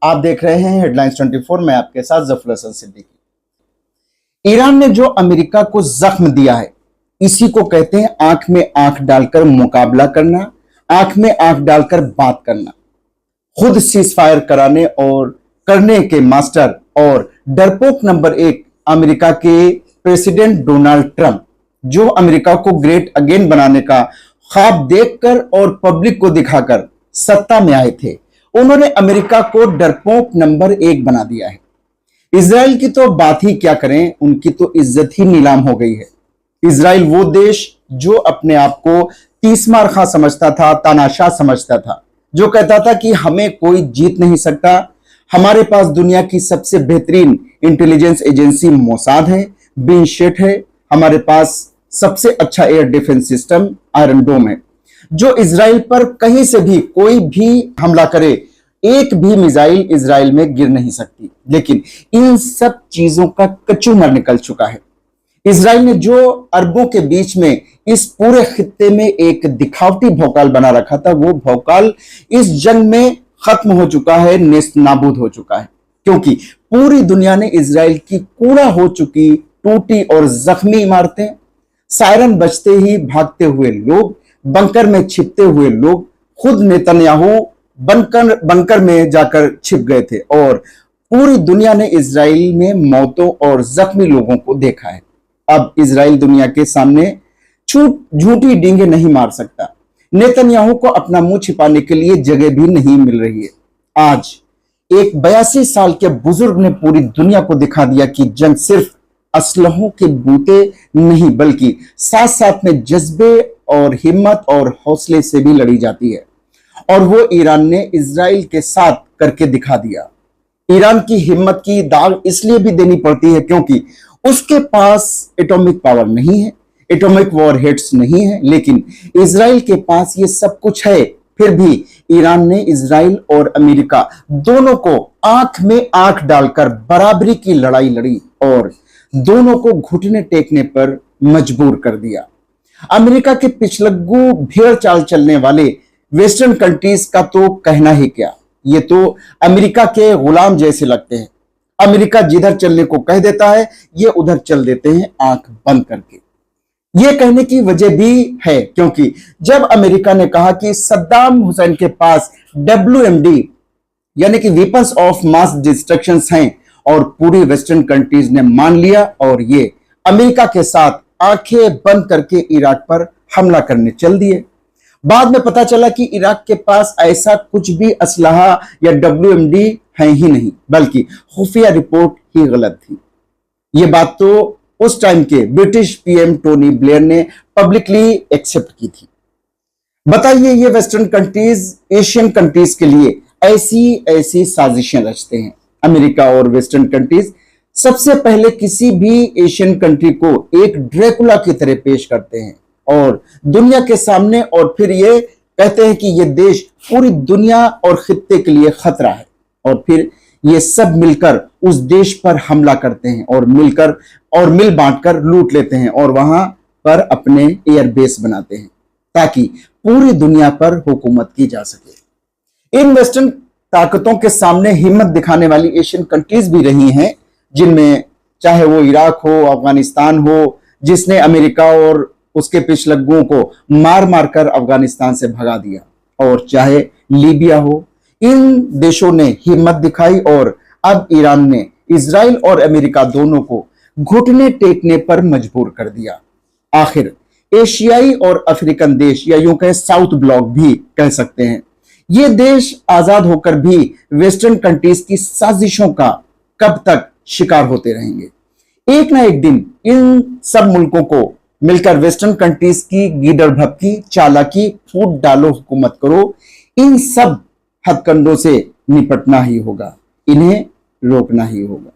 आप देख रहे हैं हेडलाइंस 24। मैं आपके साथ जफर हसन सिद्दीकी। ईरान ने जो अमेरिका को जख्म दिया है, इसी को कहते हैं आंख में आंख डालकर मुकाबला करना, आंख में आंख डालकर बात करना। खुद सीज फायर कराने और करने के मास्टर और डरपोक नंबर 1 अमेरिका के प्रेसिडेंट डोनाल्ड ट्रंप, जो अमेरिका को ग्रेट अगेन बनाने का ख्वाब देखकर और पब्लिक को दिखाकर सत्ता में आए थे, उन्होंने अमेरिका को डरपोक नंबर 1 बना दिया है। इजराइल की तो बात ही क्या करें, उनकी तो इज्जत ही नीलाम हो गई है। इजराइल वो देश जो अपने आप को तीसमार खां समझता था, तानाशाह समझता था, जो कहता था कि हमें कोई जीत नहीं सकता, हमारे पास दुनिया की सबसे बेहतरीन इंटेलिजेंस एजेंसी मोसाद है, बिन शेट है, हमारे पास सबसे अच्छा एयर डिफेंस सिस्टम आयरन डोम है, जो इजराइल पर कहीं से भी कोई भी हमला करे, एक भी मिसाइल इजराइल में गिर नहीं सकती। लेकिन इन सब चीजों का कचूमर निकल चुका है। इजराइल ने जो अरबों के बीच में इस पूरे खित्ते में एक दिखावटी भौकाल बना रखा था, वो भौकाल इस जंग में खत्म हो चुका है, नेस्त नाबूद हो चुका है, क्योंकि पूरी दुनिया ने इजराइल की कूड़ा हो चुकी टूटी और जख्मी इमारतें, सायरन बजते ही भागते हुए लोग, बंकर में छिपते हुए लोग, खुद नेतन्याहू बंकर में जाकर छिप गए थे, और पूरी दुनिया ने इजराइल में मौतों और जख्मी लोगों को देखा है। अब इजराइल दुनिया के सामने झूठी डींगे नहीं मार सकता। नेतन्याहू को अपना मुंह छिपाने के लिए जगह भी नहीं मिल रही है। आज एक 82 साल के बुजुर्ग ने पूरी दुनिया को दिखा दिया कि जंग सिर्फ असलहों के बूते नहीं, बल्कि साथ साथ में जज्बे और हिम्मत और हौसले से भी लड़ी जाती है। और वो ईरान ने इजराइल के साथ करके दिखा दिया। ईरान की हिम्मत की दाग इसलिए भी देनी पड़ती है क्योंकि उसके पास एटॉमिक पावर नहीं है, एटॉमिक वॉरहेड्स नहीं है, लेकिन इजराइल के पास ये सब कुछ है। फिर भी ईरान ने इजराइल और अमेरिका दोनों को आंख में आंख डालकर बराबरी की लड़ाई लड़ी और दोनों को घुटने टेकने पर मजबूर कर दिया। अमेरिका के पिछलग्गू भेड़ चाल चलने वाले वेस्टर्न कंट्रीज का तो कहना ही क्या, ये तो अमेरिका के गुलाम जैसे लगते हैं। अमेरिका जिधर चलने को कह देता है, ये उधर चल देते हैं आंख बंद करके। ये कहने की वजह भी है क्योंकि जब अमेरिका ने कहा कि सद्दाम हुसैन के पास WMD यानी कि वेपन्स ऑफ मास डिस्ट्रक्शन हैं, और पूरी वेस्टर्न कंट्रीज ने मान लिया और ये अमेरिका के साथ आंखें बंद करके इराक पर हमला करने चल दिए। बाद में पता चला कि इराक के पास ऐसा कुछ भी असलहा या WMD है ही नहीं, बल्कि खुफिया रिपोर्ट ही गलत थी। ये बात तो उस टाइम के ब्रिटिश PM टोनी ब्लेयर ने पब्लिकली एक्सेप्ट की थी। बताइए, ये वेस्टर्न कंट्रीज एशियन कंट्रीज के लिए ऐसी साजिशें रचते हैं। अमेरिका और वेस्टर्न कंट्रीज सबसे पहले किसी भी एशियन कंट्री को एक ड्रैकुला की तरह पेश करते हैं और दुनिया के सामने, और फिर ये कहते हैं कि ये देश पूरी दुनिया और खित्ते के लिए खतरा है, और फिर ये सब मिलकर उस देश पर हमला करते हैं और मिल बांटकर लूट लेते हैं और वहां पर अपने एयरबेस बनाते हैं ताकि पूरी दुनिया पर हुकूमत की जा सके। इन वेस्टर्न ताकतों के सामने हिम्मत दिखाने वाली एशियन कंट्रीज भी रही हैं, जिनमें चाहे वो इराक हो, अफगानिस्तान हो, जिसने अमेरिका और उसके पिछलग्गुओं को मार मार कर अफगानिस्तान से भगा दिया, और चाहे लीबिया हो। इन देशों ने हिम्मत दिखाई और अब ईरान ने इजराइल और अमेरिका दोनों को घुटने टेकने पर मजबूर कर दिया। आखिर एशियाई और अफ्रीकन देश, या यूं कहें साउथ ब्लॉक भी कह सकते हैं, ये देश आजाद होकर भी वेस्टर्न कंट्रीज की साजिशों का कब तक शिकार होते रहेंगे। एक ना एक दिन इन सब मुल्कों को मिलकर वेस्टर्न कंट्रीज की गीदड़ भपकी, चालाकी, फूट डालो, हुकूमत करो, इन सब हथकंडों से निपटना ही होगा, इन्हें रोकना ही होगा।